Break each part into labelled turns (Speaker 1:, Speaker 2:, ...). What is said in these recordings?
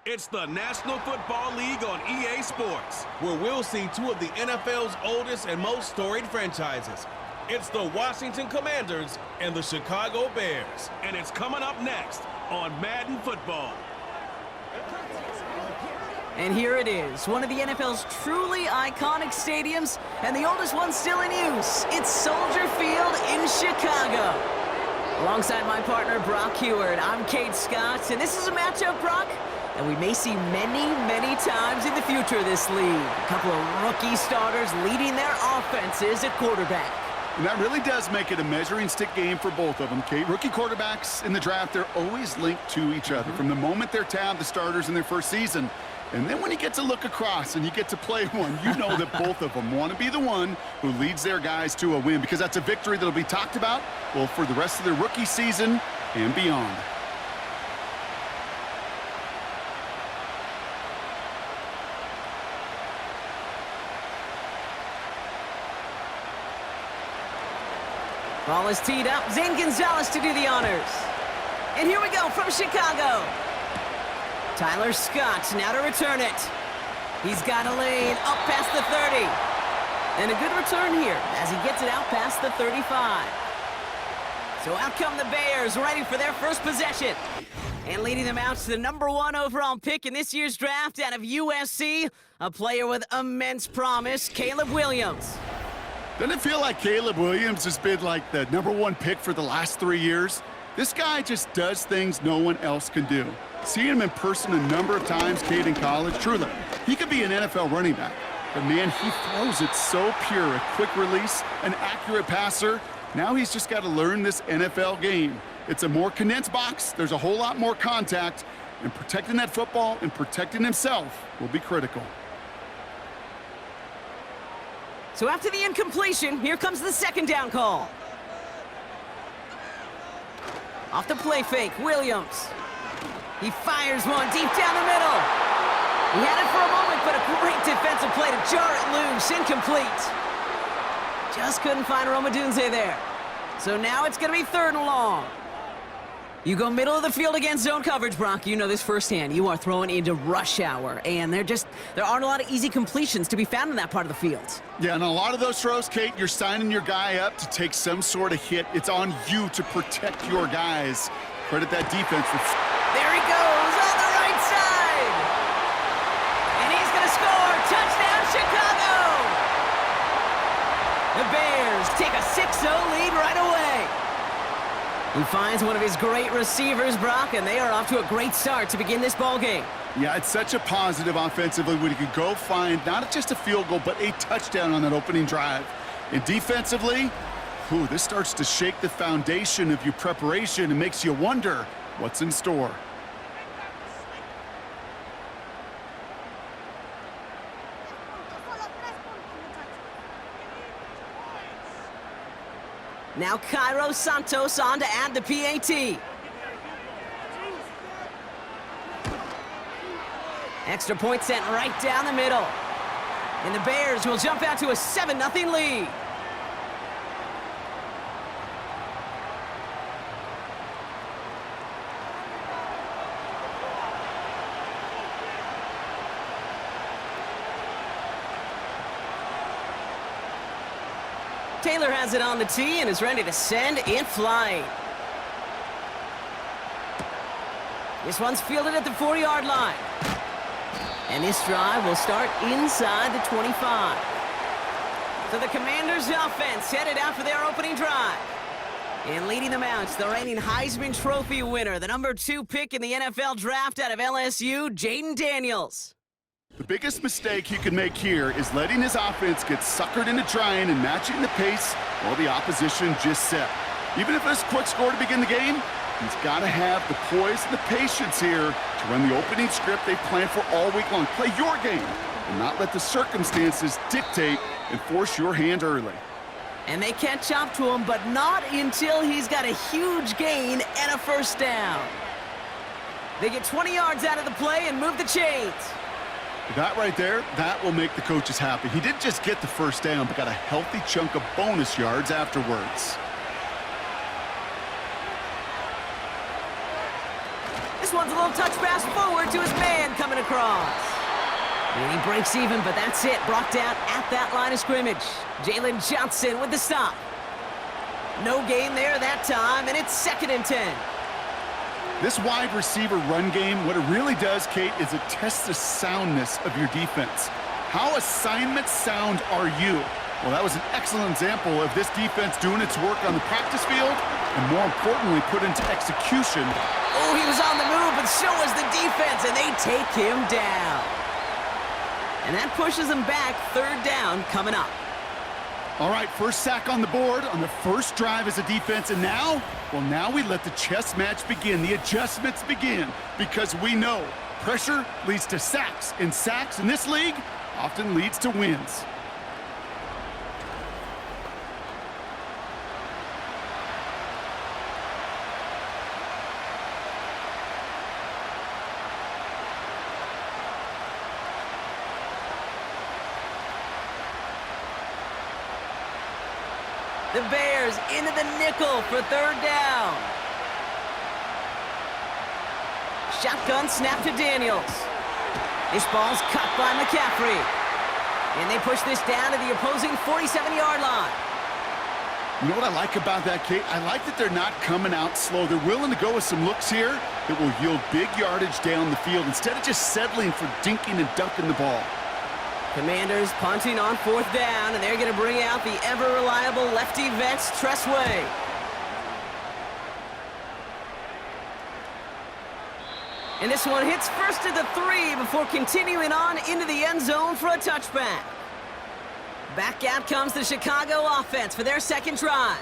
Speaker 1: It's the National Football League on EA Sports, where we'll see two of the NFL's oldest and most storied franchises. It's the Washington Commanders and the Chicago Bears. And it's coming up next on Madden Football.
Speaker 2: And here it is, one of the NFL's truly iconic stadiums, and the oldest one still in use. It's Soldier Field in Chicago. Alongside my partner, Brock Heward, I'm Kate Scott, and this is a matchup, Brock, that we may see many, many times in the future of this league. A couple of rookie starters leading their offenses at quarterback.
Speaker 3: And that really does make it a measuring stick game for both of them, Kate. Rookie quarterbacks in the draft, they're always linked to each other from the moment they're tabbed the starters in their first season. And then when you get to look across and you get to play one, you know that both of them want to be the one who leads their guys to a win, because that's a victory that'll be talked about, well, for the rest of their rookie season and beyond.
Speaker 2: Ball is teed up. Zane Gonzalez to do the honors. And here we go from Chicago. Tyler Scott now to return it. He's got a lane up past the 30. And a good return here as he gets it out past the 35. So out come the Bears, ready for their first possession. And leading them out to the #1 overall pick in this year's draft out of USC, a player with immense promise, Caleb Williams.
Speaker 3: Doesn't it feel like Caleb Williams has been like the #1 pick for the last 3 years? This guy just does things no one else can do. Seeing him in person a number of times, Kate, in college, truly, he could be an NFL running back. But, man, he throws it so pure, a quick release, an accurate passer. Now he's just got to learn this NFL game. It's a more condensed box. There's a whole lot more contact, and protecting that football and protecting himself will be critical.
Speaker 2: So after the incompletion, here comes the second down call. Off the play fake, Williams. He fires one deep down the middle. He had it for a moment, but a great defensive play to jar it loose. Incomplete. Just couldn't find Romadunze there. So now it's going to be 3rd and long. You go middle of the field against zone coverage, Brock. You know this firsthand. You are throwing into rush hour, and there aren't a lot of easy completions to be found in that part of the field.
Speaker 3: Yeah, and a lot of those throws, Kate, you're signing your guy up to take some sort of hit. It's on you to protect your guys. Credit that defense for...
Speaker 2: There he goes on the right side. And he's going to score. Touchdown, Chicago. The Bears take a 6-0 lead right away. He finds one of his great receivers, Brock, and they are off to a great start to begin this ball game.
Speaker 3: Yeah, it's such a positive offensively when you can go find not just a field goal, but a touchdown on that opening drive. And defensively, this starts to shake the foundation of your preparation and makes you wonder what's in store.
Speaker 2: Now Cairo Santos on to add the PAT. Extra point sent right down the middle. And the Bears will jump out to a 7-0 lead. Taylor has it on the tee and is ready to send it flying. This one's fielded at the 40-yard line. And this drive will start inside the 25. So the Commanders' offense headed out for their opening drive. And leading them out is the reigning Heisman Trophy winner, the #2 pick in the NFL draft out of LSU, Jaden Daniels.
Speaker 3: The biggest mistake he could make here is letting his offense get suckered into trying and matching the pace while the opposition just set. Even if it's a quick score to begin the game, he's got to have the poise and the patience here to run the opening script they've planned for all week long. Play your game and not let the circumstances dictate and force your hand early.
Speaker 2: And they catch up to him, but not until he's got a huge gain and a first down. They get 20 yards out of the play and move the chains.
Speaker 3: That right there, that will make the coaches happy. He didn't just get the first down, but got a healthy chunk of bonus yards afterwards.
Speaker 2: This one's a little little touch pass forward to his man coming across. And he breaks even, but that's it. Brought down at that line of scrimmage. Jalen Johnson with the stop. No gain there that time, and it's 2nd and 10.
Speaker 3: This wide receiver run game, what it really does, Kate, is it tests the soundness of your defense. How assignment sound are you? Well, that was an excellent example of this defense doing its work on the practice field and, more importantly, put into execution.
Speaker 2: Oh, he was on the move, but so was the defense, and they take him down. And that pushes them back. 3rd down coming up.
Speaker 3: All right, first sack on the board on the first drive as a defense, and now, well, now we let the chess match begin, the adjustments begin, because we know pressure leads to sacks, and sacks in this league often leads to wins.
Speaker 2: The Bears into the nickel for 3rd down. Shotgun snap to Daniels. This ball's cut by McCaffrey. And they push this down to the opposing 47-yard line.
Speaker 3: You know what I like about that, Kate? I like that they're not coming out slow. They're willing to go with some looks here that will yield big yardage down the field instead of just settling for dinking and dunking the ball.
Speaker 2: Commanders punting on 4th down, and they're going to bring out the ever-reliable lefty Vets Tressway. And this one hits first to the 3 before continuing on into the end zone for a touchback. Back out comes the Chicago offense for their 2nd drive.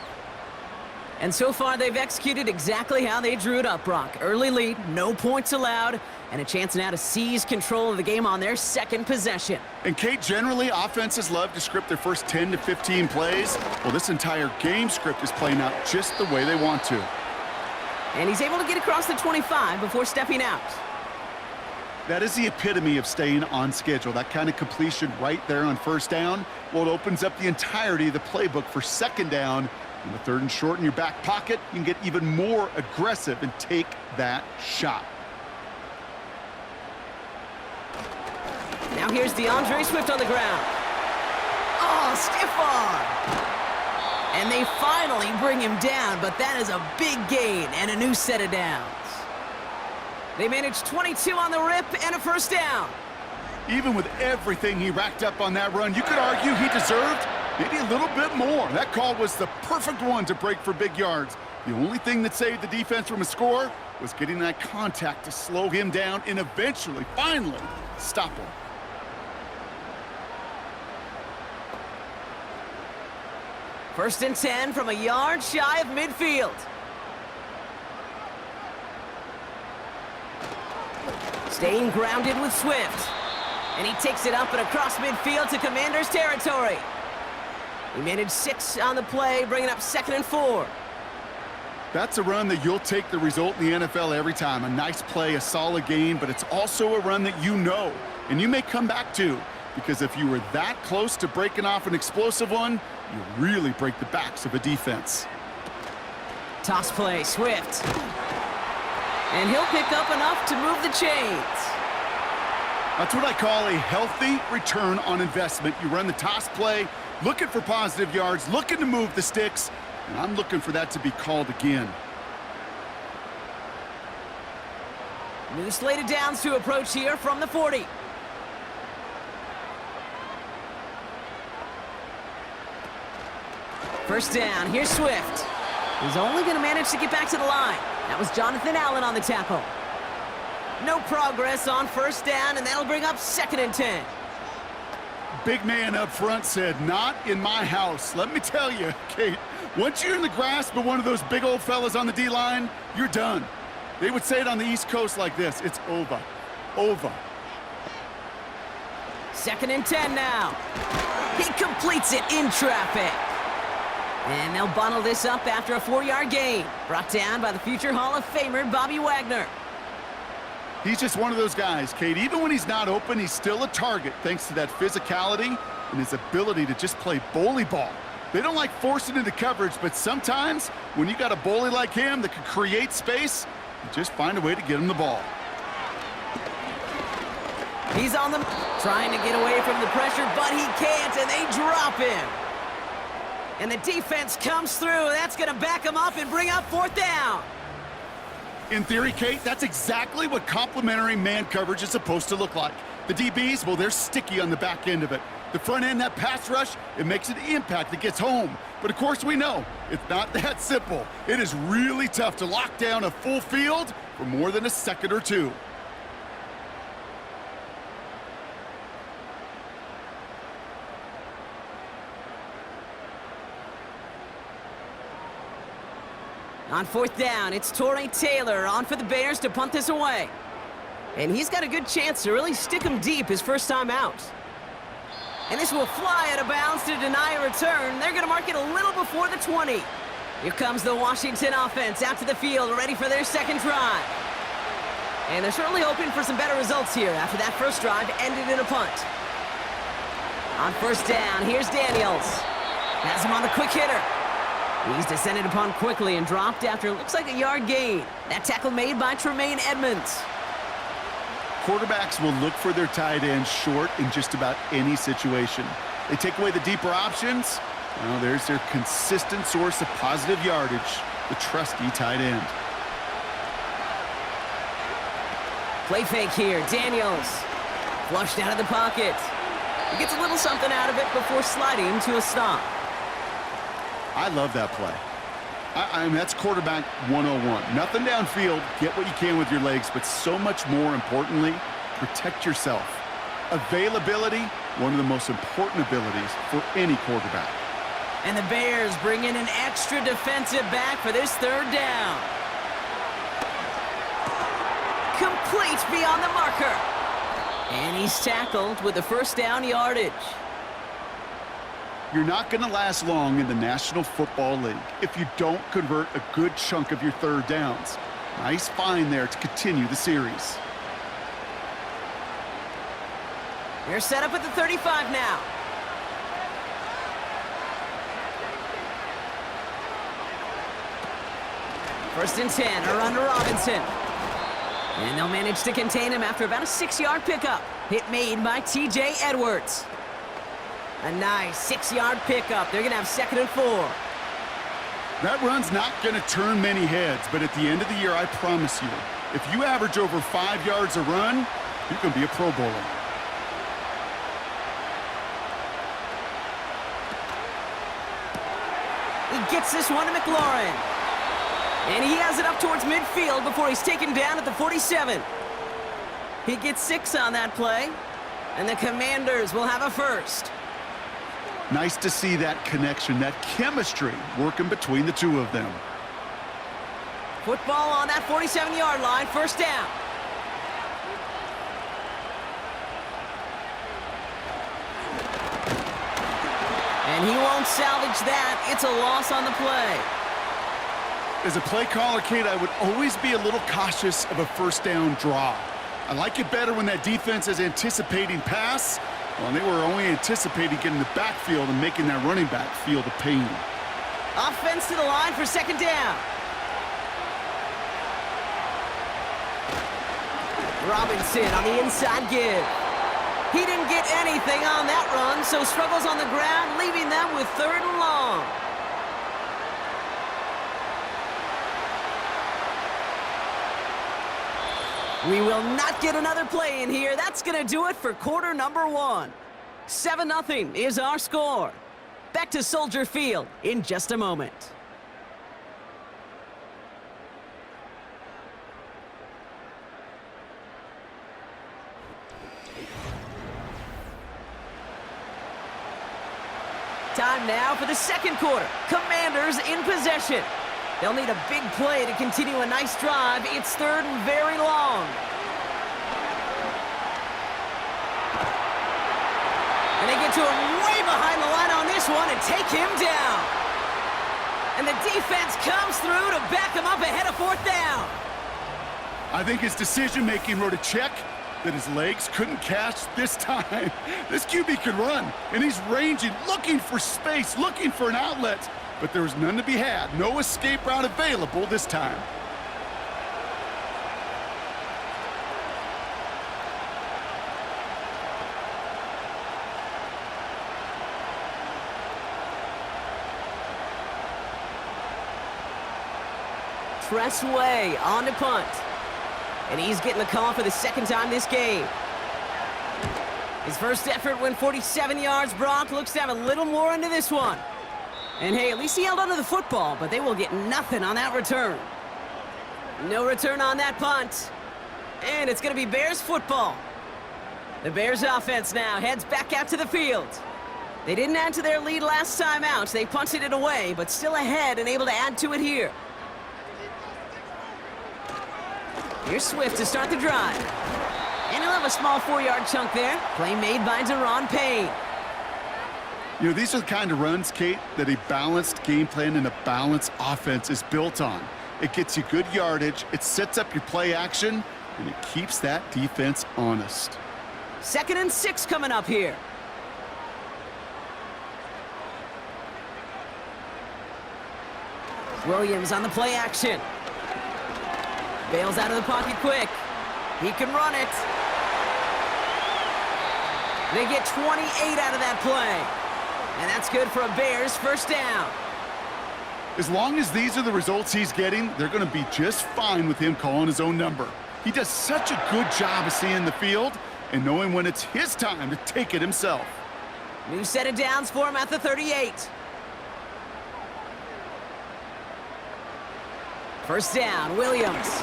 Speaker 2: And so far, they've executed exactly how they drew it up, Brock. Early lead, no points allowed, and a chance now to seize control of the game on their 2nd possession.
Speaker 3: And, Kate, generally, offenses love to script their first 10 to 15 plays. Well, this entire game script is playing out just the way they want to.
Speaker 2: And he's able to get across the 25 before stepping out.
Speaker 3: That is the epitome of staying on schedule. That kind of completion right there on 1st down. Well, it opens up the entirety of the playbook for 2nd down. In the 3rd and short in your back pocket, you can get even more aggressive and take that shot.
Speaker 2: Now here's DeAndre Swift on the ground. Oh, stiff arm. And they finally bring him down, but that is a big gain and a new set of downs. They managed 22 on the rip and a 1st down.
Speaker 3: Even with everything he racked up on that run, you could argue he deserved maybe a little bit more. That call was the perfect one to break for big yards. The only thing that saved the defense from a score was getting that contact to slow him down and eventually, finally, stop him.
Speaker 2: First and 10 from a yard shy of midfield. Staying grounded with Swift. And he takes it up and across midfield to Commanders territory. He managed 6 on the play, bringing up 2nd and 4.
Speaker 3: That's a run that you'll take the result in the NFL every time. A nice play, a solid gain, but it's also a run that you know, and you may come back to, because if you were that close to breaking off an explosive one, you really break the backs of a defense.
Speaker 2: Toss play, Swift. And he'll pick up enough to move the chains.
Speaker 3: That's what I call a healthy return on investment. You run the toss play, looking for positive yards, looking to move the sticks, and I'm looking for that to be called again.
Speaker 2: New slated downs to approach here from the 40. First down, here's Swift. He's only going to manage to get back to the line. That was Jonathan Allen on the tackle. No progress on first down, and that'll bring up 2nd and 10.
Speaker 3: Big man up front said, not in my house. Let me tell you, Kate, once you're in the grasp of one of those big old fellas on the D-line, you're done. They would say it on the East Coast like this, it's over. Over.
Speaker 2: 2nd and 10 now. He completes it in traffic. And they'll bundle this up after a 4-yard gain. Brought down by the future Hall of Famer, Bobby Wagner.
Speaker 3: He's just one of those guys, Kate. Even when he's not open, he's still a target thanks to that physicality and his ability to just play bully ball. They don't like forcing into coverage, but sometimes when you got a bully like him that can create space, you just find a way to get him the ball.
Speaker 2: He's on the... trying to get away from the pressure, but he can't, and they drop him. And the defense comes through. That's going to back him up and bring up 4th down.
Speaker 3: In theory, Kate, that's exactly what complementary man coverage is supposed to look like. The DBs, well, they're sticky on the back end of it. The front end, that pass rush, it makes an impact that gets home. But of course we know, it's not that simple. It is really tough to lock down a full field for more than a second or two.
Speaker 2: On 4th down, it's Torrey Taylor on for the Bears to punt this away. And he's got a good chance to really stick him deep his first time out. And this will fly out of bounds to deny a return. They're going to mark it a little before the 20. Here comes the Washington offense out to the field, ready for their second drive. And they're certainly hoping for some better results here after that first drive ended in a punt. On 1st down, here's Daniels. Has him on the quick hitter. He's descended upon quickly and dropped after it looks like a yard gain. That tackle made by Tremaine Edmonds.
Speaker 3: Quarterbacks will look for their tight end short in just about any situation. They take away the deeper options. Well, there's their consistent source of positive yardage, the trusty tight end.
Speaker 2: Play fake here, Daniels. Flushed out of the pocket. He gets a little something out of it before sliding to a stop.
Speaker 3: I love that play. I mean, that's quarterback 101. Nothing downfield, get what you can with your legs, but so much more importantly, protect yourself. Availability, one of the most important abilities for any quarterback.
Speaker 2: And the Bears bring in an extra defensive back for this 3rd down. Complete beyond the marker. And he's tackled with the 1st down yardage.
Speaker 3: You're not going to last long in the National Football League if you don't convert a good chunk of your 3rd downs. Nice find there to continue the series.
Speaker 2: They're set up at the 35 now. First and 10, a run to Robinson. And they'll manage to contain him after about a 6-yard pickup. Hit made by TJ Edwards. A nice 6-yard pickup. They're going to have 2nd and 4.
Speaker 3: That run's not going to turn many heads, but at the end of the year, I promise you, if you average over 5 yards a run, you're going to be a Pro Bowler.
Speaker 2: He gets this one to McLaurin. And he has it up towards midfield before he's taken down at the 47. He gets 6 on that play, and the Commanders will have a first.
Speaker 3: Nice to see that connection, that chemistry working between the two of them.
Speaker 2: Football on that 47-yard line, 1st down. And he won't salvage that. It's a loss on the play.
Speaker 3: As a play caller, Kate, I would always be a little cautious of a 1st down draw. I like it better when that defense is anticipating pass. Well, they were only anticipating getting the backfield and making that running back feel the pain.
Speaker 2: Offense to the line for 2nd down. Robinson on the inside give. He didn't get anything on that run, so struggles on the ground, leaving them with 3rd and long. We will not get another play in here. That's going to do it for quarter number 1. 7-0 is our score. Back to Soldier Field in just a moment. Time now for the 2nd quarter. Commanders in possession. They'll need a big play to continue a nice drive. It's 3rd and very long. And they get to him way behind the line on this one and take him down. And the defense comes through to back him up ahead of 4th down.
Speaker 3: I think his decision-making wrote a check that his legs couldn't catch this time. This QB can run, and he's ranging, looking for space, looking for an outlet. But there was none to be had. No escape route available this time.
Speaker 2: Tressway on to punt. And he's getting the call for the second time this game. His first effort went 47 yards. Brock looks to have a little more into this one. And hey, at least he held onto the football, but they will get nothing on that return. No return on that punt. And it's going to be Bears football. The Bears offense now heads back out to the field. They didn't add to their lead last time out. They punted it away, but still ahead and able to add to it here. Here's Swift to start the drive. And he'll have a small 4-yard chunk there. Play made by Deron Payne.
Speaker 3: You know, these are the kind of runs, Kate, that a balanced game plan and a balanced offense is built on. It gets you good yardage, it sets up your play action, and it keeps that defense honest.
Speaker 2: 2nd and 6 coming up here. Williams on the play action. Bails out of the pocket quick. He can run it. They get 28 out of that play. And that's good for a Bears first down.
Speaker 3: As long as these are the results he's getting, they're going to be just fine with him calling his own number. He does such a good job of seeing the field and knowing when it's his time to take it himself.
Speaker 2: New set of downs for him at the 38. First down, Williams.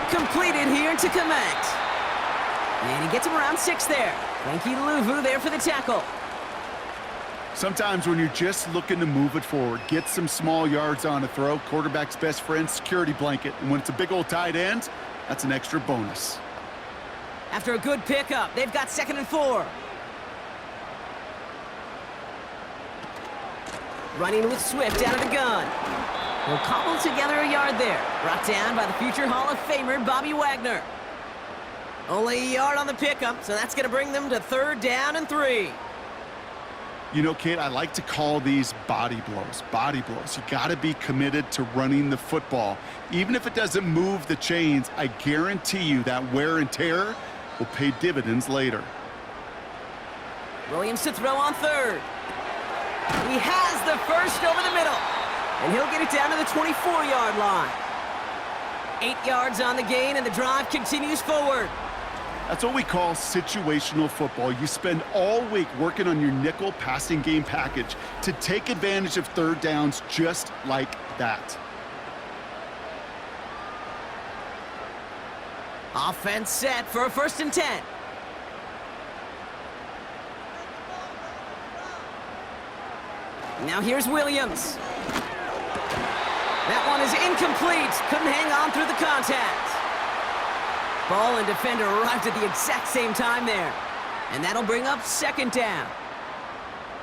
Speaker 2: Completed here to Komet. And he gets him around 6 there. Frankie Luvu there for the tackle.
Speaker 3: Sometimes when you're just looking to move it forward, get some small yards on a throw, quarterback's best friend, security blanket. And when it's a big old tight end, that's an extra bonus.
Speaker 2: After a good pickup, they've got 2nd and 4. Running with Swift out of the gun. He'll cobble together a yard there. Brought down by the future Hall of Famer, Bobby Wagner. Only a yard on the pickup, so that's going to bring them to 3rd down and 3.
Speaker 3: You know, Kate, I like to call these body blows. Body blows. You got to be committed to running the football. Even if it doesn't move the chains, I guarantee you that wear and tear will pay dividends later.
Speaker 2: Williams to throw on 3rd. He has the first over the middle. And he'll get it down to the 24-yard line. 8 yards on the gain, and the drive continues forward.
Speaker 3: That's what we call situational football. You spend all week working on your nickel passing game package to take advantage of 3rd downs just like that.
Speaker 2: Offense set for a 1st and 10. Now here's Williams. That one is incomplete. Couldn't hang on through the contact. Ball and defender arrived at the exact same time there. And that'll bring up 2nd down.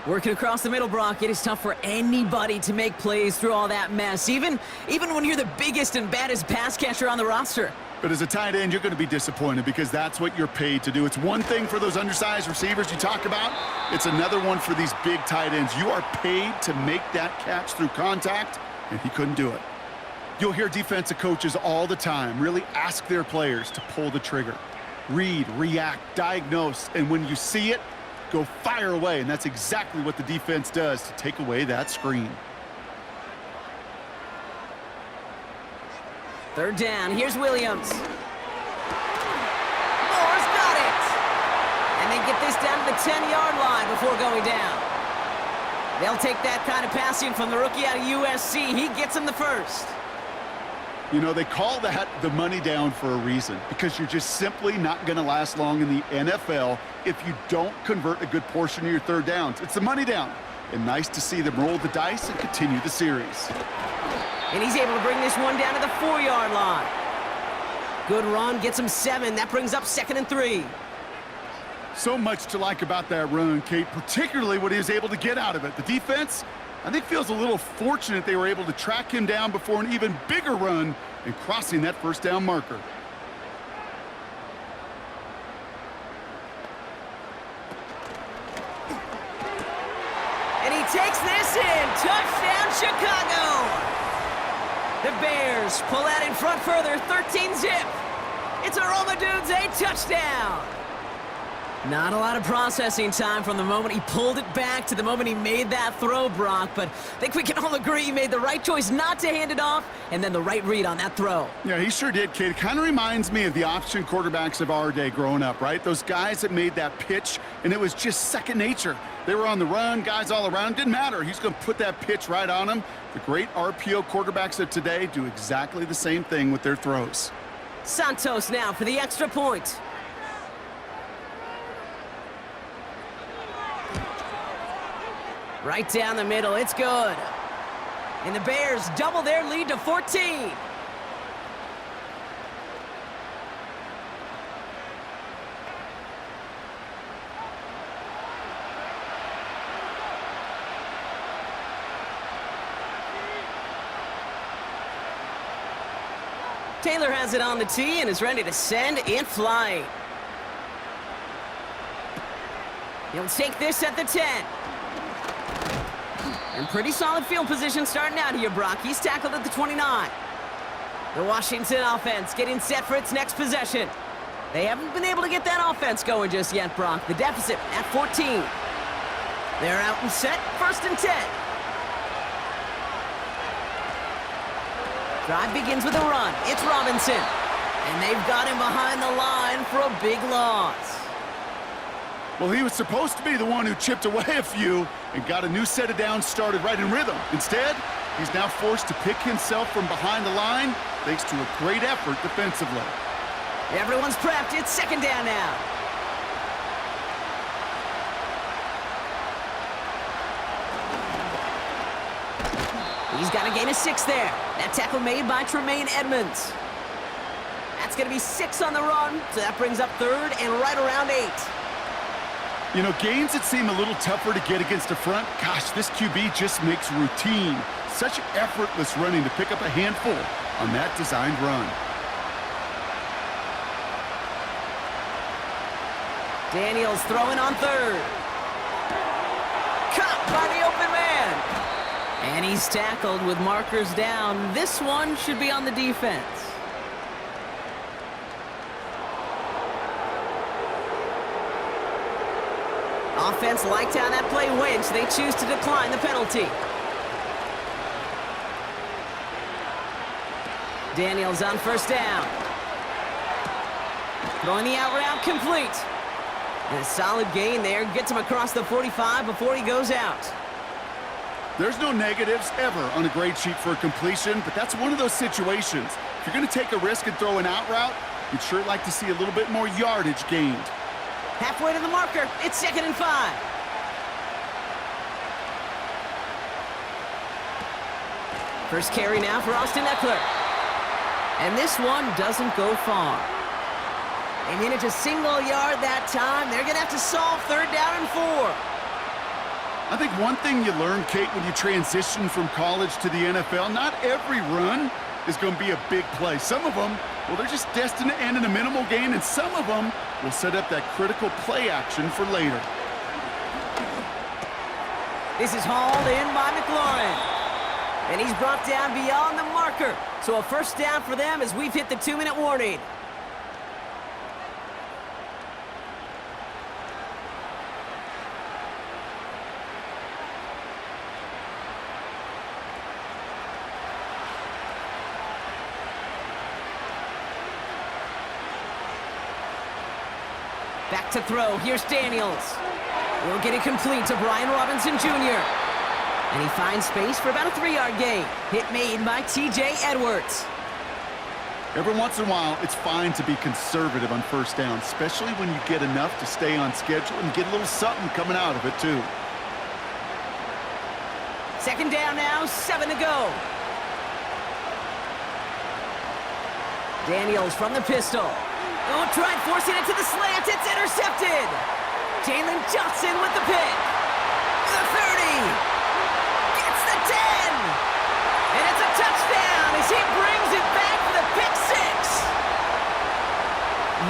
Speaker 2: Working across the middle, Brock, it is tough for anybody to make plays through all that mess, even when you're the biggest and baddest pass catcher on the roster.
Speaker 3: But as a tight end, you're going to be disappointed because that's what you're paid to do. It's one thing for those undersized receivers you talk about. It's another one for these big tight ends. You are paid to make that catch through contact, and he couldn't do it. You'll hear defensive coaches all the time really ask their players to pull the trigger. Read, react, diagnose, and when you see it, go fire away. And that's exactly what the defense does to take away that screen.
Speaker 2: 3rd down, here's Williams. Moore's got it! And they get this down to the 10-yard line before going down. They'll take that kind of passing from the rookie out of USC. He gets him the first.
Speaker 3: You know, they call that the money down for a reason, because you're just simply not going to last long in the NFL if you don't convert a good portion of your 3rd downs. It's the money down. And nice to see them roll the dice and continue the series.
Speaker 2: And he's able to bring this one down to the 4-yard line. Good run, gets him 7. That brings up 2nd and 3.
Speaker 3: So much to like about that run, Kate, particularly what he was able to get out of it. The defense, I think, feels a little fortunate they were able to track him down before an even bigger run and crossing that 1st down marker.
Speaker 2: And he takes this in. Touchdown, Chicago! The Bears pull out in front further, 13-zip. It's a Roma Dudes, a touchdown. Not a lot of processing time from the moment he pulled it back to the moment he made that throw, Brock, but I think we can all agree he made the right choice not to hand it off, and then the right read on that throw.
Speaker 3: Yeah, he sure did, kid. It kind of reminds me of the option quarterbacks of our day growing up, right? Those guys that made that pitch, and it was just second nature. They were on the run, guys all around. Didn't matter. He's going to put that pitch right on him. The great RPO quarterbacks of today do exactly the same thing with their throws.
Speaker 2: Santos now for the extra point. Right down the middle, it's good. And the Bears double their lead to 14. Taylor has it on the tee and is ready to send and fly. He'll take this at the 10. And pretty solid field position starting out here, Brock. He's tackled at the 29. The Washington offense getting set for its next possession. They haven't been able to get that offense going just yet, Brock. The deficit at 14. They're out and set, 1st and 10. Drive begins with a run. It's Robinson. And they've got him behind the line for a big loss.
Speaker 3: Well, he was supposed to be the one who chipped away a few and got a new set of downs started right in rhythm. Instead, he's now forced to pick himself from behind the line thanks to a great effort defensively.
Speaker 2: Everyone's prepped. It's 2nd down now. He's got a gain of 6 there. That tackle made by Tremaine Edmonds. That's going to be 6 on the run, so that brings up 3rd and right around 8.
Speaker 3: You know, gains that seem a little tougher to get against the front, gosh, this QB just makes routine. Such effortless running to pick up a handful on that designed run.
Speaker 2: Daniels throwing on 3rd. Caught by the open man. And he's tackled with markers down. This one should be on the defense. Offense liked how that play went, so they choose to decline the penalty. Daniels on 1st down. Throwing the out route complete. And a solid gain there. Gets him across the 45 before he goes out.
Speaker 3: There's no negatives ever on a grade sheet for a completion, but that's one of those situations. If you're going to take a risk and throw an out route, you'd sure like to see a little bit more yardage gained.
Speaker 2: Halfway to the marker, it's 2nd and 5. First carry now for Austin Eckler. And this one doesn't go far. They manage a single yard that time. They're going to have to solve 3rd down and 4.
Speaker 3: I think one thing you learn, Kate, when you transition from college to the NFL, not every run is going to be a big play. Some of them, well, they're just destined to end in a minimal gain, and some of them will set up that critical play action for later.
Speaker 2: This is hauled in by McLaurin. And he's brought down beyond the marker. So a 1st down for them as we've hit the 2-minute warning. Back to throw. Here's Daniels. He'll get it complete to Brian Robinson Jr. And he finds space for about a 3-yard gain. Hit made by TJ Edwards.
Speaker 3: Every once in a while, it's fine to be conservative on 1st down, especially when you get enough to stay on schedule and get a little something coming out of it, too.
Speaker 2: 2nd down now, 7 to go. Daniels from the pistol. Oh, tried forcing it to the slant. It's intercepted. Jalen Johnson with the pick. The 30. Gets the 10. And it's a touchdown as he brings it back for the pick 6.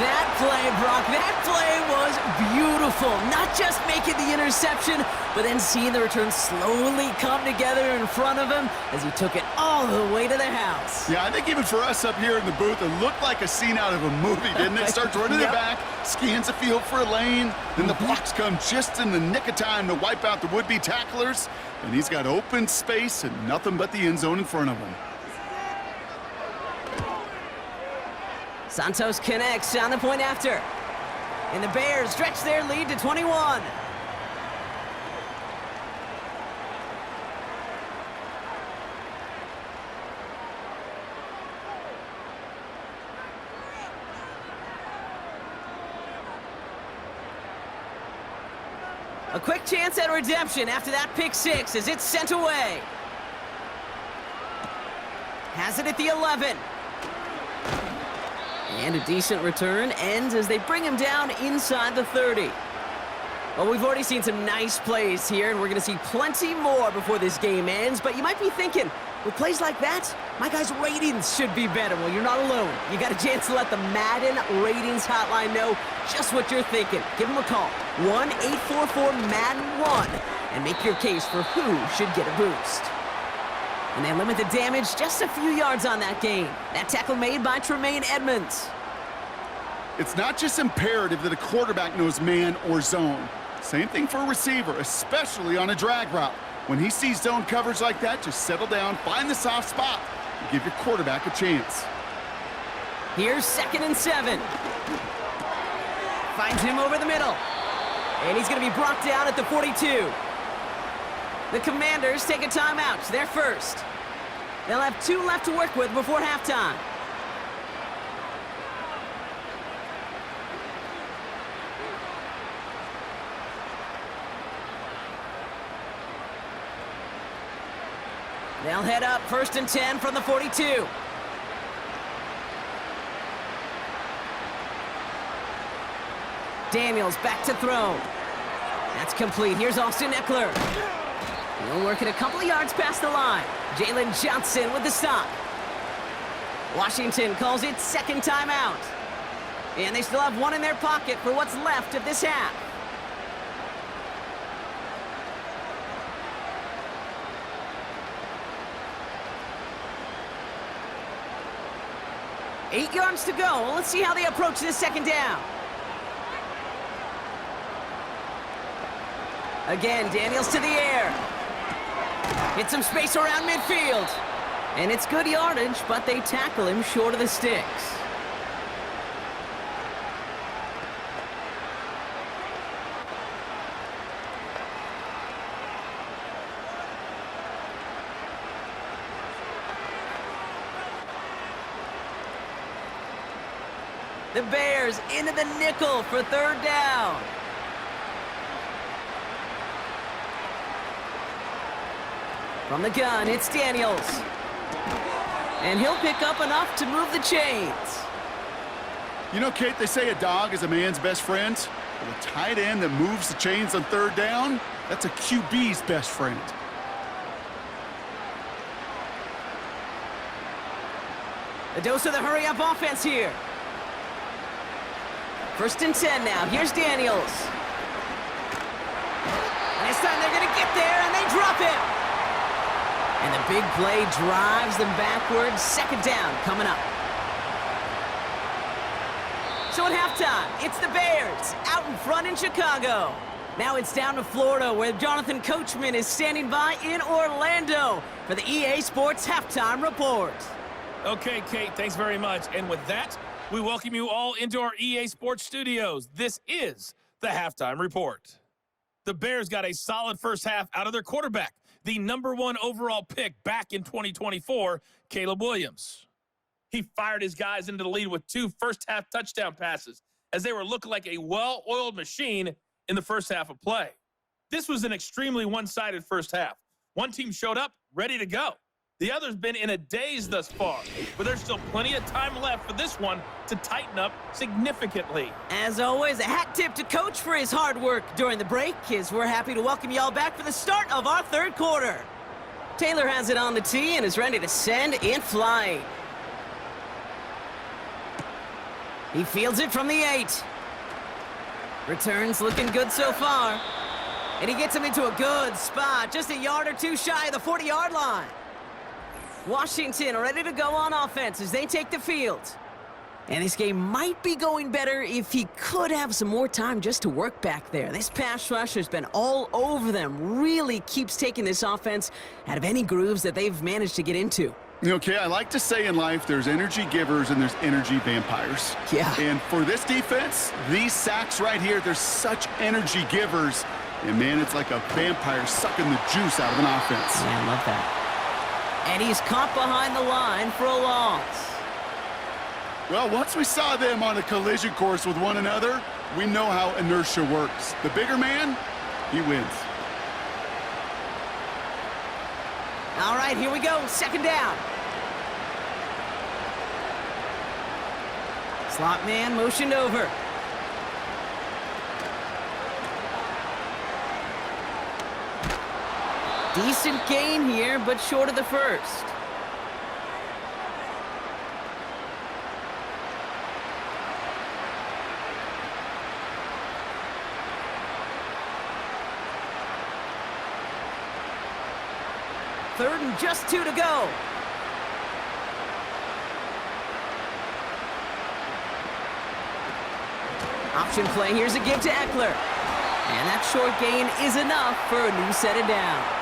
Speaker 2: That play, Brock, that play was beautiful. Not just making the interception, but then seeing the return slowly come together in front of him as he took it all the way to the house.
Speaker 3: Yeah, I think even for us up here in the booth, it looked like a scene out of a movie, didn't it? Starts running it back, scans the field for a lane, then the blocks come just in the nick of time to wipe out the would-be tacklers, and he's got open space and nothing but the end zone in front of him.
Speaker 2: Santos connects on the point after. And the Bears stretch their lead to 21. A quick chance at redemption after that pick six as it's sent away. Has it at the 11. And a decent return ends as they bring him down inside the 30. Well, we've already seen some nice plays here, and we're going to see plenty more before this game ends. But you might be thinking, with plays like that, my guys' ratings should be better. Well, you're not alone. You got a chance to let the Madden ratings hotline know just what you're thinking. Give them a call, 1-844-MADDEN-1, and make your case for who should get a boost. And they limit the damage just a few yards on that gain. That tackle made by Tremaine Edmonds.
Speaker 3: It's not just imperative that a quarterback knows man or zone. Same thing for a receiver, especially on a drag route. When he sees zone coverage like that, just settle down, find the soft spot, and give your quarterback a chance.
Speaker 2: Here's 2nd and 7. Finds him over the middle. And he's going to be brought down at the 42. The Commanders take a timeout. They're first. They'll have 2 left to work with before halftime. They'll head up 1st and 10 from the 42. Daniels back to throw. That's complete. Here's Austin Eckler. He'll work it a couple of yards past the line. Jalen Johnson with the stop. Washington calls it 2nd timeout. And they still have 1 in their pocket for what's left of this half. Eight yards to go. Well, let's see how they approach this 2nd down. Again, Daniels to the air. Hit some space around midfield. And it's good yardage, but they tackle him short of the sticks. The Bears into the nickel for 3rd down. From the gun, it's Daniels. And he'll pick up enough to move the chains.
Speaker 3: You know, Kate, they say a dog is a man's best friend. Well, a tight end that moves the chains on 3rd down, that's a QB's best friend.
Speaker 2: A dose of the hurry-up offense here. 1st and 10 now. Here's Daniels. And this time they're going to get there, and they drop him. And the big play drives them backwards. 2nd down coming up. So at halftime, it's the Bears out in front in Chicago. Now it's down to Florida, where Jonathan Coachman is standing by in Orlando for the EA Sports Halftime Report.
Speaker 4: Okay, Kate, thanks very much. And with that, we welcome you all into our EA Sports studios. This is the Halftime Report. The Bears got a solid first half out of their quarterback, the #1 overall pick back in 2024, Caleb Williams. He fired his guys into the lead with 2 first-half touchdown passes as they were looking like a well-oiled machine in the first half of play. This was an extremely one-sided first half. One team showed up ready to go. The other's been in a daze thus far, but there's still plenty of time left for this one to tighten up significantly.
Speaker 2: As always, a hat tip to Coach for his hard work during the break, as we're happy to welcome y'all back for the start of our 3rd quarter. Taylor has it on the tee and is ready to send it flying. He fields it from the 8. Returns looking good so far. And he gets him into a good spot, just a yard or two shy of the 40-yard line. Washington ready to go on offense as they take the field. And this game might be going better if he could have some more time just to work back there. This pass rush has been all over them. Really keeps taking this offense out of any grooves that they've managed to get into.
Speaker 3: Okay, I like to say in life there's energy givers and there's energy vampires.
Speaker 2: Yeah.
Speaker 3: And for this defense, these sacks right here, they're such energy givers. And man, it's like a vampire sucking the juice out of an offense.
Speaker 2: Yeah, I love that. And he's caught behind the line for a loss.
Speaker 3: Well, once we saw them on a collision course with one another, we know how inertia works. The bigger man, he wins.
Speaker 2: All right, here we go. Second down. Slot man motioned over. Decent gain here, but short of the first. Third and just 2 to go. Option play. Here's a give to Eckler. And that short gain is enough for a new set of downs.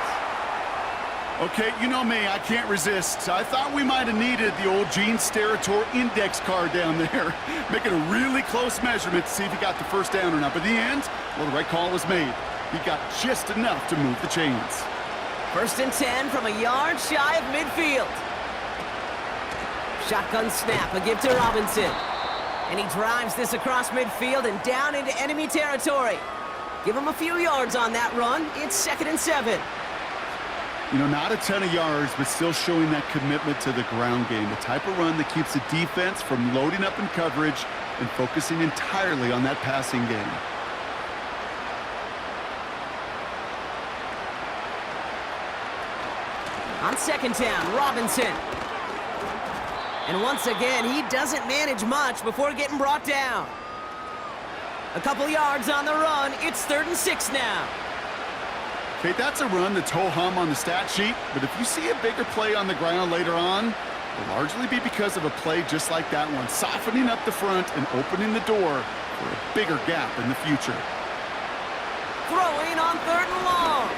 Speaker 3: Okay, you know me, I can't resist. I thought we might have needed the old Gene Steratore index card down there. Making a really close measurement to see if he got the first down or not. But in the end, well, the right call was made. He got just enough to move the chains.
Speaker 2: First and 10 from a yard shy of midfield. Shotgun snap, a give to Robinson. And he drives this across midfield and down into enemy territory. Give him a few yards on that run. It's 2nd and 7.
Speaker 3: You know, not a ton of yards, but still showing that commitment to the ground game. The type of run that keeps the defense from loading up in coverage and focusing entirely on that passing game.
Speaker 2: On second down, Robinson. And once again, he doesn't manage much before getting brought down. A couple yards on the run. It's 3rd and 6 now.
Speaker 3: Okay, that's a run that's ho-hum on the stat sheet, but if you see a bigger play on the ground later on, it'll largely be because of a play just like that one, softening up the front and opening the door for a bigger gap in the future.
Speaker 2: Throwing on 3rd and long.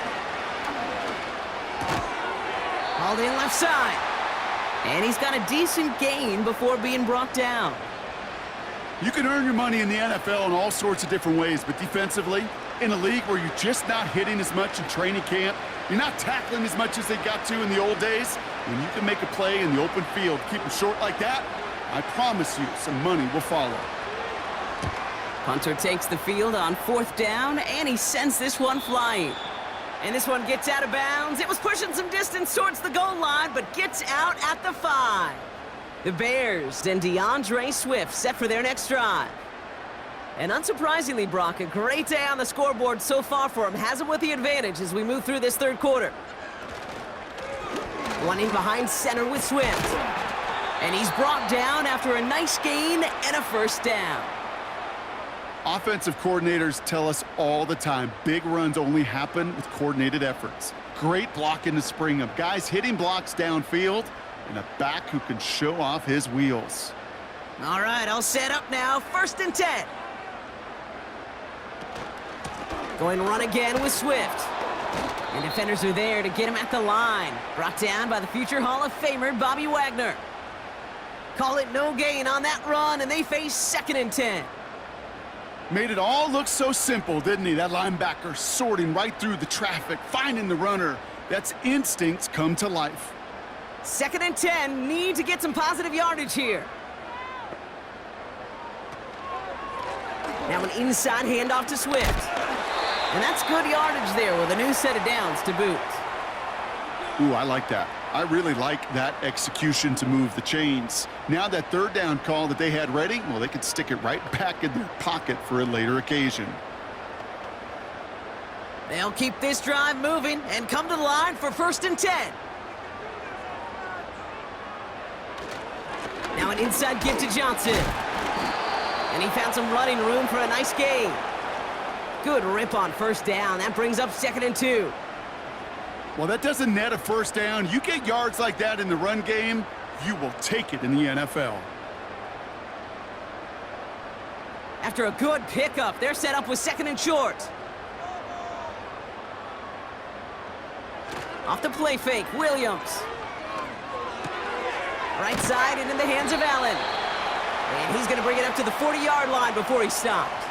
Speaker 2: Hauled in left side. And he's got a decent gain before being brought down.
Speaker 3: You can earn your money in the NFL in all sorts of different ways, but defensively, in a league where you're just not hitting as much in training camp, you're not tackling as much as they got to in the old days, when you can make a play in the open field, keep them short like that, I promise you some money will follow.
Speaker 2: Punter takes the field on 4th down, and he sends this one flying. And this one gets out of bounds. It was pushing some distance towards the goal line, but gets out at the 5. The Bears and DeAndre Swift set for their next drive. And unsurprisingly, Brock, a great day on the scoreboard so far for him. Has him with the advantage as we move through this 3rd quarter. One in behind center with Swift. And he's brought down after a nice gain and a first down.
Speaker 3: Offensive coordinators tell us all the time, big runs only happen with coordinated efforts. Great blocking to spring them. Guys hitting blocks downfield, and a back who can show off his wheels.
Speaker 2: All right, all set up now. 1st and 10. Going to run again with Swift. And defenders are there to get him at the line. Brought down by the future Hall of Famer, Bobby Wagner. Call it no gain on that run, and they face 2nd and 10.
Speaker 3: Made it all look so simple, didn't he? That linebacker sorting right through the traffic, finding the runner. That's instincts come to life.
Speaker 2: 2nd and 10, need to get some positive yardage here. Now an inside handoff to Swift. And that's good yardage there with a new set of downs to boot.
Speaker 3: Ooh, I like that. I really like that execution to move the chains. Now that 3rd down call that they had ready, well, they could stick it right back in their pocket for a later occasion.
Speaker 2: They'll keep this drive moving and come to the line for 1st and 10. Now an inside give to Johnson. And he found some running room for a nice gain. Good rip on first down. That brings up 2nd and 2.
Speaker 3: Well, that doesn't net a first down. You get yards like that in the run game, you will take it in the NFL.
Speaker 2: After a good pickup, they're set up with 2nd and short. Off the play fake, Williams. Right side and in the hands of Allen. And he's going to bring it up to the 40-yard line before he stopped.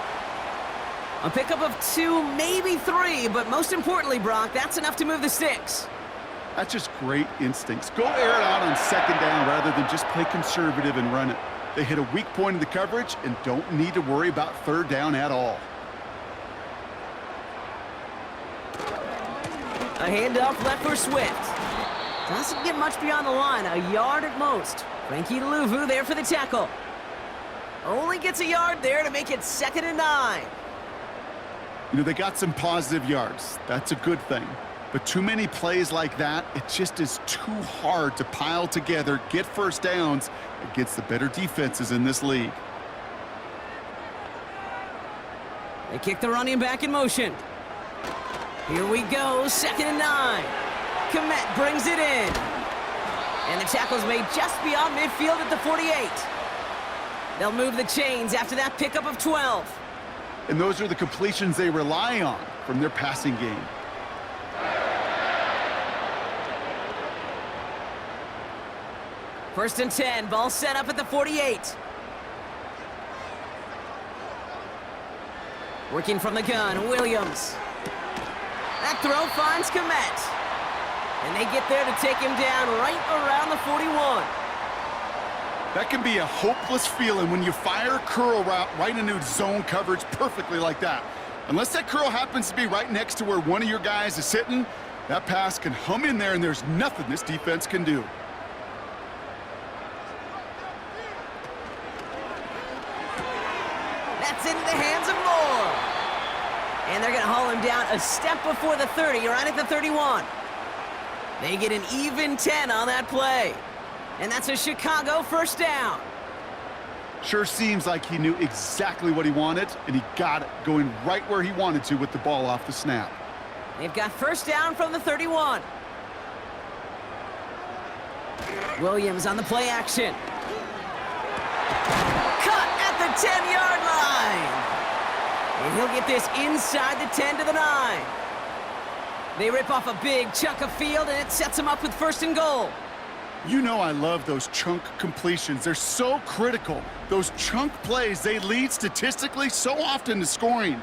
Speaker 2: A pickup of 2, maybe 3, but most importantly, Brock, that's enough to move the sticks.
Speaker 3: That's just great instincts. Go air it out on 2nd down rather than just play conservative and run it. They hit a weak point in the coverage and don't need to worry about 3rd down at all.
Speaker 2: A handoff left for Swift. Doesn't get much beyond the line, a yard at most. Frankie Louvu there for the tackle. Only gets a yard there to make it 2nd and 9.
Speaker 3: You know, they got some positive yards. That's a good thing. But too many plays like that, it just is too hard to pile together, get first downs against the better defenses in this league.
Speaker 2: They kick the running back in motion. Here we go, 2nd and 9. Komet brings it in. And the tackle's made just beyond midfield at the 48. They'll move the chains after that pickup of 12.
Speaker 3: And those are the completions they rely on from their passing game.
Speaker 2: First and 10, ball set up at the 48. Working from the gun, Williams. That throw finds Komet. And they get there to take him down right around the 41.
Speaker 3: That can be a hopeless feeling when you fire a curl route right into zone coverage perfectly like that. Unless that curl happens to be right next to where one of your guys is sitting, that pass can hum in there and there's nothing this defense can do.
Speaker 2: That's into the hands of Moore. And they're going to haul him down a step before the 30, right at the 31. They get an even 10 on that play. And that's a Chicago first down.
Speaker 3: Sure seems like he knew exactly what he wanted, and he got it going right where he wanted to with the ball off the snap.
Speaker 2: They've got first down from the 31. Williams on the play action. Cut at the 10-yard line. And he'll get this inside the 10 to the 9. They rip off a big chunk of field, and it sets them up with 1st and goal.
Speaker 3: You know I love those chunk completions. They're so critical. Those chunk plays, they lead statistically so often to scoring.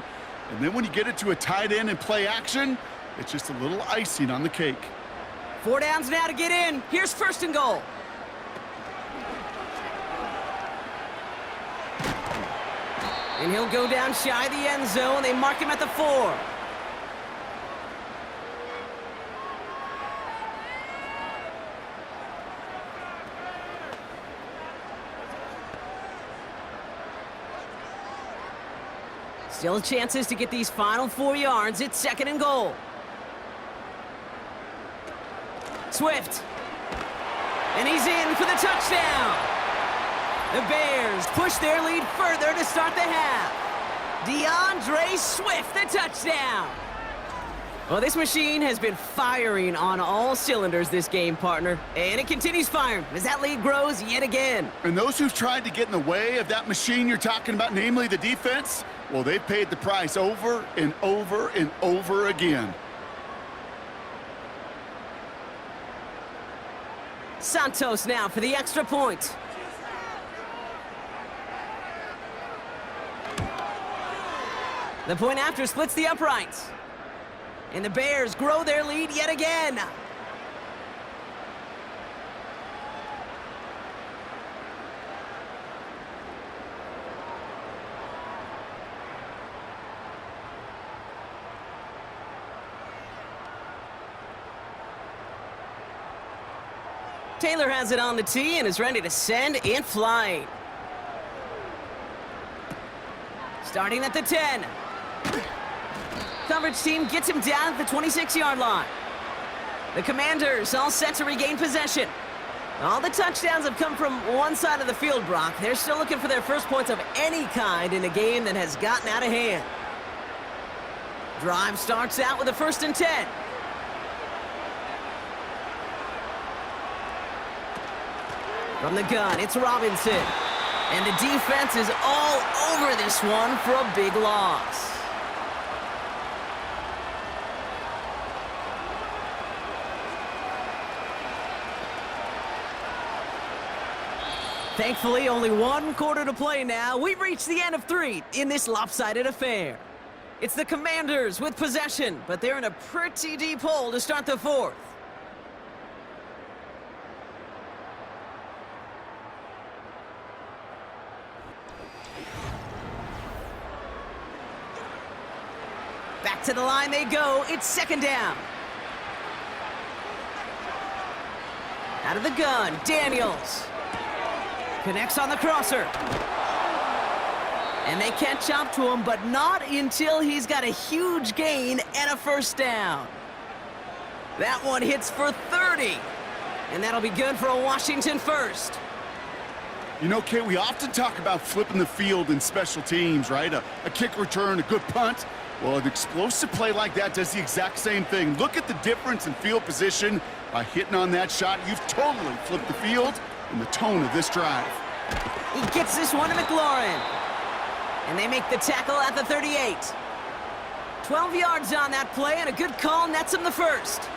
Speaker 3: And then when you get it to a tight end and play action, it's just a little icing on the cake.
Speaker 2: 4 downs now to get in. Here's 1st and goal. And he'll go down shy of the end zone. They mark him at the 4. Still chances to get these final 4 yards. It's 2nd and goal. Swift. And he's in for the touchdown. The Bears push their lead further to start the half. DeAndre Swift, the touchdown. Well, this machine has been firing on all cylinders this game, partner. And it continues firing as that lead grows yet again.
Speaker 3: And those who've tried to get in the way of that machine you're talking about, namely the defense, well, they've paid the price over and over and over again.
Speaker 2: Santos now for the extra point. The point after splits the uprights. And the Bears grow their lead yet again. Taylor has it on the tee and is ready to send and fly. Starting at the 10. Coverage team gets him down at the 26-yard line. The Commanders all set to regain possession. All the touchdowns have come from one side of the field, Brock. They're still looking for their first points of any kind in a game that has gotten out of hand. Drive starts out with a 1st and 10. From the gun, it's Robinson. And the defense is all over this one for a big loss. Thankfully, only 1 quarter to play now. We've reached the end of 3 in this lopsided affair. It's the Commanders with possession, but they're in a pretty deep hole to start the 4th. Back to the line they go. It's 2nd down. Out of the gun, Daniels. Connects on the crosser. And they catch up to him, but not until he's got a huge gain and a 1st down. That one hits for 30. And that'll be good for a Washington 1st.
Speaker 3: You know, Kate, we often talk about flipping the field in special teams, right? A kick return, a good punt. Well, an explosive play like that does the exact same thing. Look at the difference in field position. By hitting on that shot, you've totally flipped the field and the tone of this drive.
Speaker 2: He gets this one to McLaurin. And they make the tackle at the 38. 12 yards on that play, and a good call nets him the 1st.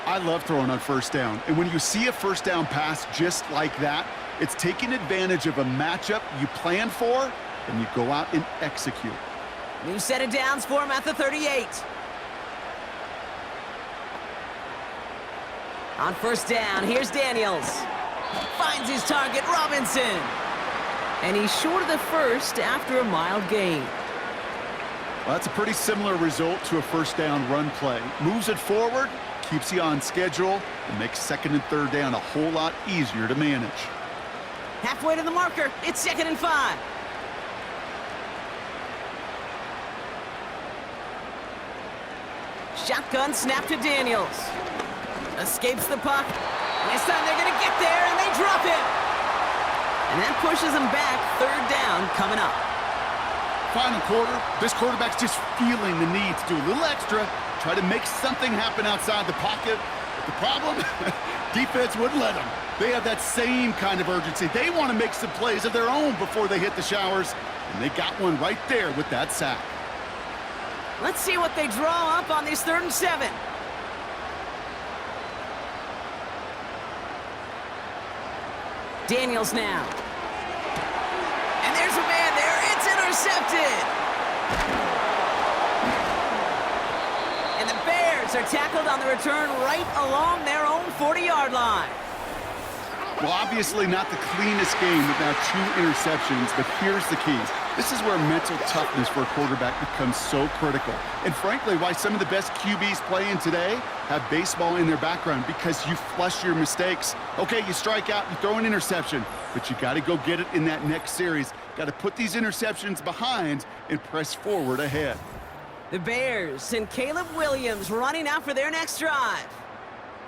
Speaker 3: I love throwing on 1st down. And when you see a 1st down pass just like that, it's taking advantage of a matchup you plan for, and you go out and execute.
Speaker 2: New set of downs for him at the 38. On 1st down, here's Daniels. Finds his target, Robinson. And he's short of the 1st after a mild gain.
Speaker 3: Well, that's a pretty similar result to a 1st down run play. Moves it forward, keeps you on schedule, and makes 2nd and 3rd down a whole lot easier to manage.
Speaker 2: Halfway to the marker, it's 2nd and 5. Shotgun snap to Daniels. Escapes the puck. And this time they're going to get there, and they drop it. And that pushes them back. 3rd down coming up.
Speaker 3: Final quarter, this quarterback's just feeling the need to do a little extra, try to make something happen outside the pocket. But the problem, defense wouldn't let them. They have that same kind of urgency. They want to make some plays of their own before they hit the showers, and they got one right there with that sack.
Speaker 2: Let's see what they draw up on this 3rd and 7. Daniels now. And there's a man there. It's intercepted. And the Bears are tackled on the return right along their own 40-yard line.
Speaker 3: Well, obviously not the cleanest game with now 2 interceptions, but here's the key. This is where mental toughness for a quarterback becomes so critical. And frankly, why some of the best QBs playing today have baseball in their background, because you flush your mistakes. Okay, you strike out, you throw an interception, but you got to go get it in that next series. Got to put these interceptions behind and press forward ahead.
Speaker 2: The Bears and Caleb Williams running out for their next drive.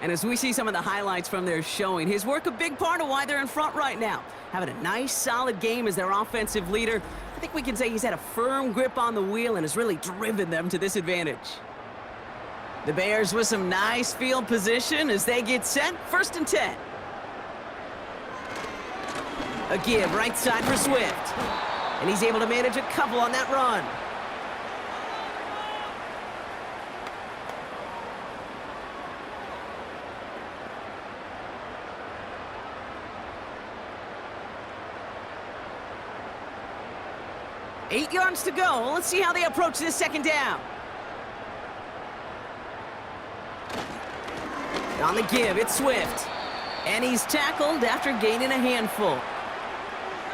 Speaker 2: And as we see some of the highlights from their showing, his work a big part of why they're in front right now. Having a nice, solid game as their offensive leader. I think we can say he's had a firm grip on the wheel and has really driven them to this advantage. The Bears with some nice field position as they get set. 1st and 10. A give right side for Swift. And he's able to manage a couple on that run. Eight yards to go. Let's see how they approach this 2nd down. On the give, it's Swift. And he's tackled after gaining a handful.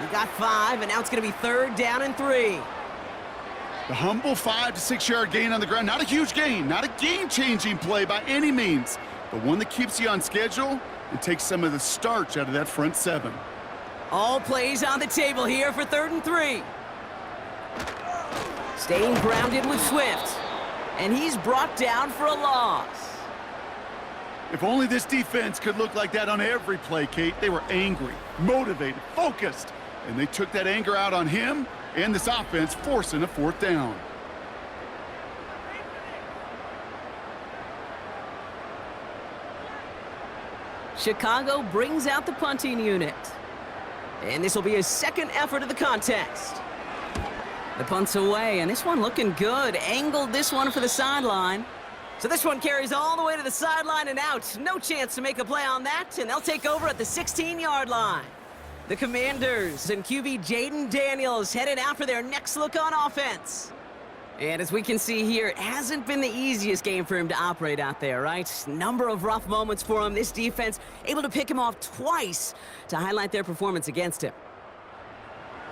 Speaker 2: He got 5, and now it's going to be 3rd down and 3.
Speaker 3: The humble 5 to 6 yard gain on the ground. Not a huge gain, not a game-changing play by any means, but one that keeps you on schedule and takes some of the starch out of that front 7.
Speaker 2: All plays on the table here for 3rd and 3. Staying grounded with Swift. And he's brought down for a loss.
Speaker 3: If only this defense could look like that on every play, Kate. They were angry, motivated, focused, and they took that anger out on him and this offense, forcing a 4th down.
Speaker 2: Chicago brings out the punting unit. And this will be his 2nd effort of the contest. The punt's away, and this one looking good. Angled this one for the sideline. So this one carries all the way to the sideline and out. No chance to make a play on that, and they'll take over at the 16-yard line. The Commanders and QB Jaden Daniels headed out for their next look on offense. And as we can see here, it hasn't been the easiest game for him to operate out there, right? Number of rough moments for him. This defense able to pick him off twice to highlight their performance against him.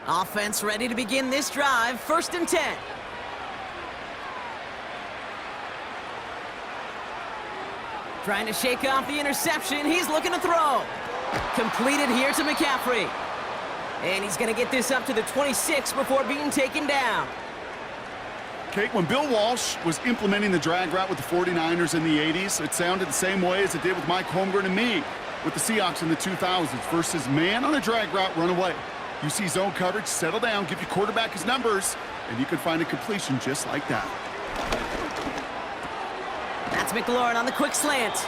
Speaker 2: Offense ready to begin this drive. 1st and 10. Trying to shake off the interception. He's looking to throw. Completed here to McCaffrey. And he's going to get this up to the 26 before being taken down.
Speaker 3: Kate, when Bill Walsh was implementing the drag route with the 49ers in the 80s, it sounded the same way as it did with Mike Holmgren and me with the Seahawks in the 2000s versus man on a drag route, run away. You see zone coverage, settle down, give your quarterback his numbers, and you can find a completion just like that.
Speaker 2: That's McLaurin on the quick slant.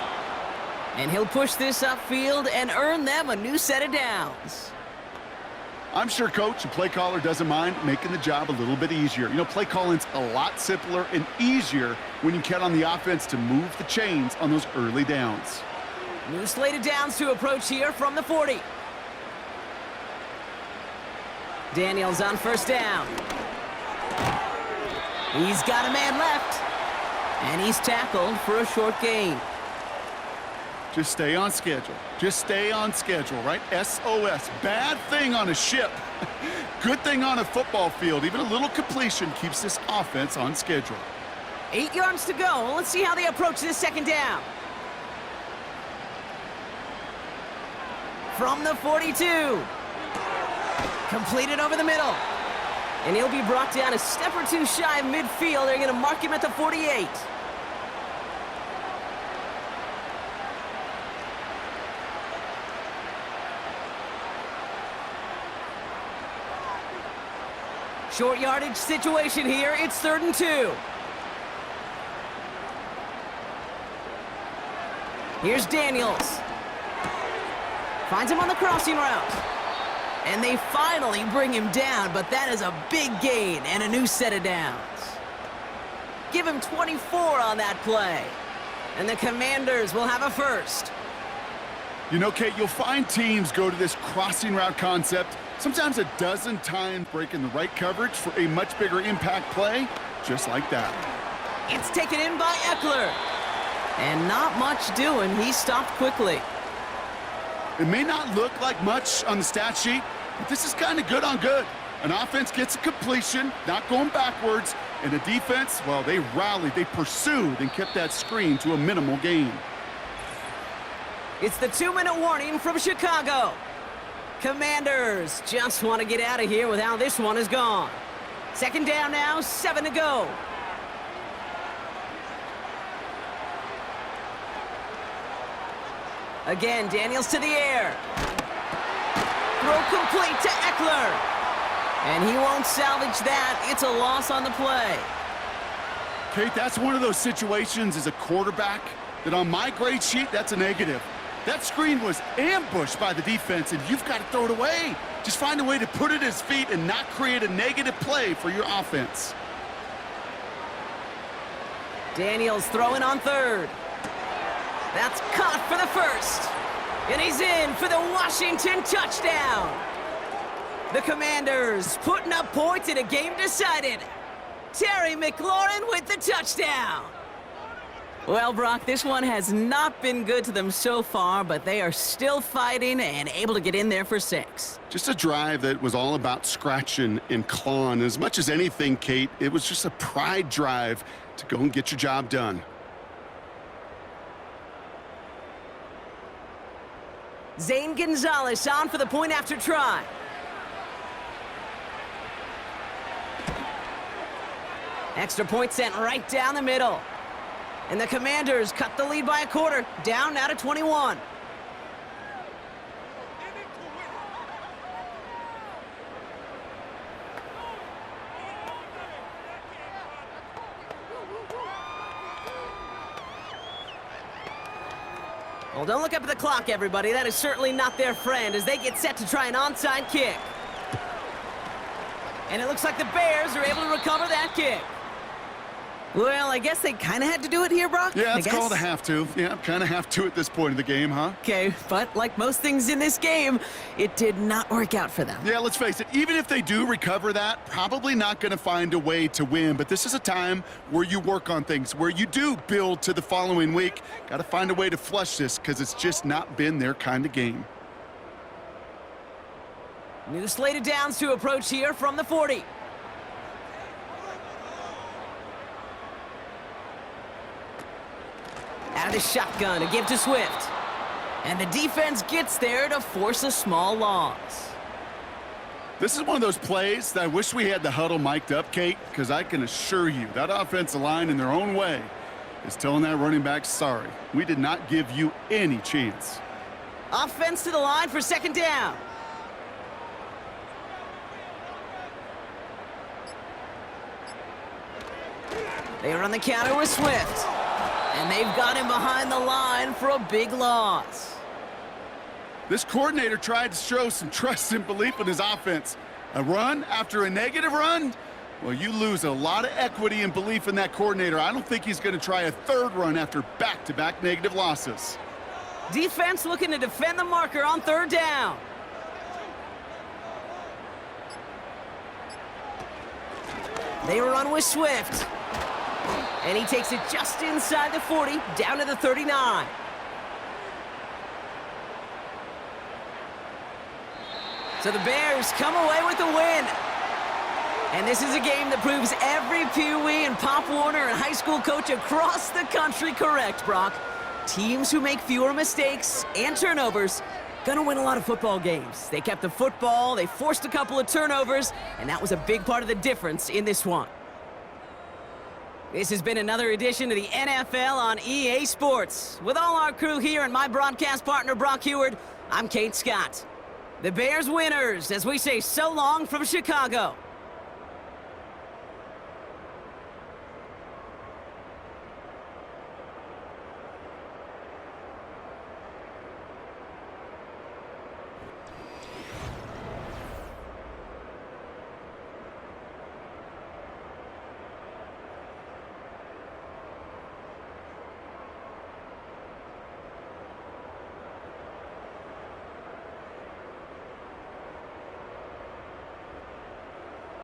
Speaker 2: And he'll push this upfield and earn them a new set of downs.
Speaker 3: I'm sure coach and play caller doesn't mind making the job a little bit easier. You know, play calling's a lot simpler and easier when you count on the offense to move the chains on those early downs.
Speaker 2: New slate of downs to approach here from the 40. Daniels on 1st down. He's got a man left. And he's tackled for a short gain.
Speaker 3: Just stay on schedule. Just stay on schedule, right? SOS. Bad thing on a ship. Good thing on a football field. Even a little completion keeps this offense on schedule.
Speaker 2: 8 yards to go. Let's see how they approach this 2nd down. From the 42. Completed over the middle. And he'll be brought down a step or two shy of midfield. They're going to mark him at the 48. Short yardage situation here. It's 3rd and 2. Here's Daniels. Finds him on the crossing route. And they finally bring him down, but that is a big gain and a new set of downs. Give him 24 on that play. And the Commanders will have a 1st.
Speaker 3: You know, Kate, you'll find teams go to this crossing route concept sometimes a dozen times, breaking the right coverage for a much bigger impact play, just like that.
Speaker 2: It's taken in by Eckler. And not much doing. He stopped quickly.
Speaker 3: It may not look like much on the stat sheet, but this is kind of good on good. An offense gets a completion, not going backwards, and the defense, well, they rallied, they pursued, and kept that screen to a minimal gain.
Speaker 2: It's the 2-minute warning from Chicago. Commanders just want to get out of here with how this one is gone. 2nd down now, 7 to go. Again, Daniels to the air. Throw complete to Eckler. And he won't salvage that. It's a loss on the play.
Speaker 3: Kate, that's one of those situations as a quarterback that on my grade sheet, that's a negative. That screen was ambushed by the defense, and you've got to throw it away. Just find a way to put it at his feet and not create a negative play for your offense.
Speaker 2: Daniels throwing on 3rd. That's caught for the 1st. And he's in for the Washington touchdown. The Commanders putting up points in a game decided. Terry McLaurin with the touchdown. Well, Brock, this one has not been good to them so far, but they are still fighting and able to get in there for 6.
Speaker 3: Just a drive that was all about scratching and clawing. As much as anything, Kate, it was just a pride drive to go and get your job done.
Speaker 2: Zane Gonzalez on for the point after try. Extra point sent right down the middle. And the Commanders cut the lead by a quarter, down now to 21. Well, don't look up at the clock, everybody. That is certainly not their friend as they get set to try an onside kick. And it looks like the Bears are able to recover that kick. Well, I guess they kind of had to do it here, Brock.
Speaker 3: Yeah, it's called a have to. Yeah, kind of have to at this point in the game, huh?
Speaker 2: Okay, but like most things in this game, it did not work out for them.
Speaker 3: Yeah, let's face it, even if they do recover that, probably not going to find a way to win. But this is a time where you work on things, where you do build to the following week. Got to find a way to flush this because it's just not been their kind of game.
Speaker 2: New slate of downs to approach here from the 40. Out of the shotgun, a give to Swift. And the defense gets there to force a small loss.
Speaker 3: This is one of those plays that I wish we had the huddle mic'd up, Kate, because I can assure you that offensive line in their own way is telling that running back, sorry, we did not give you any chance.
Speaker 2: Offense to the line for second down. They are on the counter with Swift. And they've got him behind the line for a big loss.
Speaker 3: This coordinator tried to show some trust and belief in his offense. A run after a negative run? Well, you lose a lot of equity and belief in that coordinator. I don't think he's going to try a third run after back-to-back negative losses.
Speaker 2: Defense looking to defend the marker on third down. They run with Swift. And he takes it just inside the 40, down to the 39. So the Bears come away with the win. And this is a game that proves every Pee Wee and Pop Warner and high school coach across the country correct, Brock. Teams who make fewer mistakes and turnovers gonna win a lot of football games. They kept the football, they forced a couple of turnovers, and that was a big part of the difference in this one. This has been another edition of the NFL on EA Sports. With all our crew here and my broadcast partner, Brock Heward, I'm Kate Scott. The Bears winners as we say so long from Chicago.